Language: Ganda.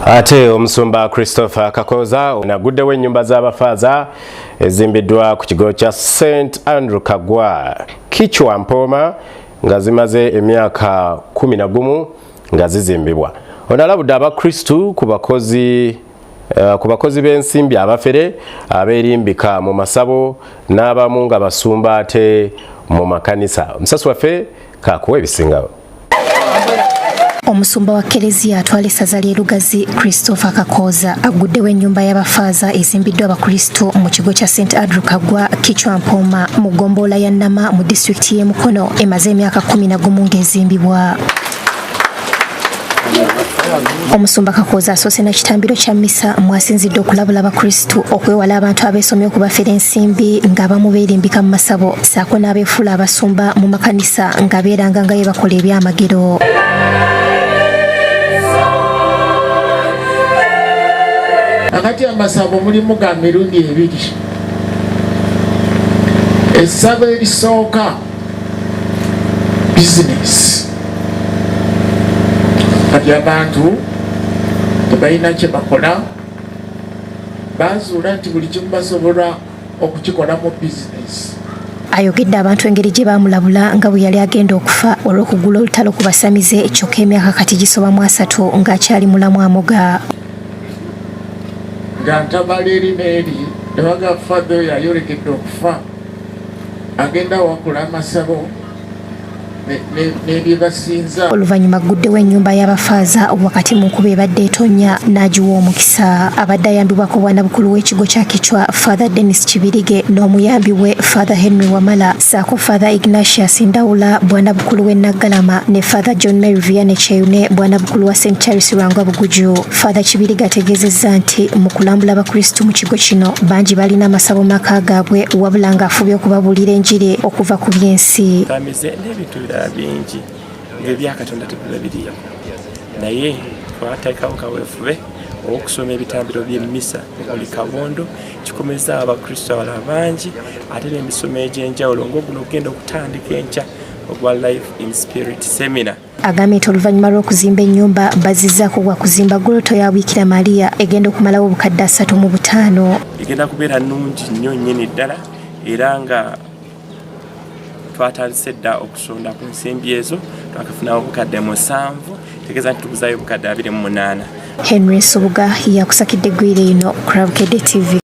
Ate omusumba Christopher Kakooza agguddewo ennyumba z'Affaaza ezimbiddwa ku kigo kya St Andrew Kaggwa Kichwa-Mpoma nga zimaze emyaka 11 nga zizimbibwa. Ono alabudde abakristu ku bakozi b'ensimbi abafere abeerimbika mu masabo n'abamu nga basumba ate mu makanisa. Omusasi waffe kakuwa ebisingawo. Omusumba wa Kereziya atwala essaza ly'e Lugazi Christopher Kakooza agguddewo ennyumba y'Affaaza ezimbiddwa abakristo mu kigo kya St Andrew Kaggwa Kichwa-Mpoma mu ggombolola ya Nama mu disitulikiti y'e Mukono emaze emyaka 11 ng'ezimbibwa. Omusumba Kakooza asoose na kitambiro kya mmisa mwasinzidde okulabula abakristu okwewala abantu abeesomye okubafera ensimbi ng'abamu beerimbika mu masabo ssaako n'abeefuula abasumba mu makanisa nga beeranga nga ye bakola ebyamagero. Akati amasabo mulimu ga mirundi ebiri. Essabo erisooka bizinesi. Kati abantu tebalina kye bakola bazuula nti buli kimu basobola okukikola mu bizinesi. Ayogedde abantu engeri gye baamulabula nga bwe yali agenda okufa olw'okugula olutalo ku basamize kyokka emyaka kati gisoba mu 3 ng'akyali mulamu amoga. Nga ntabala eri n'eri ne baga Ffaaza oyo ayolekedde okufa agenda wakula amasabo n'ebyebasinza. Oluvannyuma agguddewo ennyumba y'Affaaza wakati mu nkuba ebadde etonnya n'agiwa omukisa. Abadde ayambibwako bwana bukulu w'ekigo kya Kichwa Ffaaza Dennis Kibirige n'omuyambi we Ffaaza Henry Wamala ssaako Ffaaza Ignatius Ndawula bwana bukulu w'e Naggalama ne Ffaaza John Mary Vianney Cheyune bwana bukulu wa St Charles Rwangwa Buguju. Ffaaza Kibirige ategeezezza nti mu kulambula abakristu mu kigo kino bangi balina amasabo maka gaabwe wabula ng'afubye okubabuulira enjiri okuva ku by'ensi. Bingi ebyakatonda tebirabiriyo naye twateekawo kaweefube okusoma ebitambiro by'emmisa buli kabondo kikomeza abakristo abalala bangi ate n'emisomo egy'enjawulo ng'oguno ogenda okutandika enkya ogwa Life in Spirit Seminar. Agambye nti oluvannyuma lw'okuzimba ennyumba bazizzaako gwa kuzimba goloto ya Bikira Maria egenda okumalawo obukadde 35. Egenda kubeera nnungi nnyo nnyini ddala era nga twatandise dda okusonda ku nsimbi ezo twakafunawo obukadde 7 tegeeza nti tuguzaayo obukadde 28. Henry Subuga yakusakidde eggwire ino Crabkedde TV.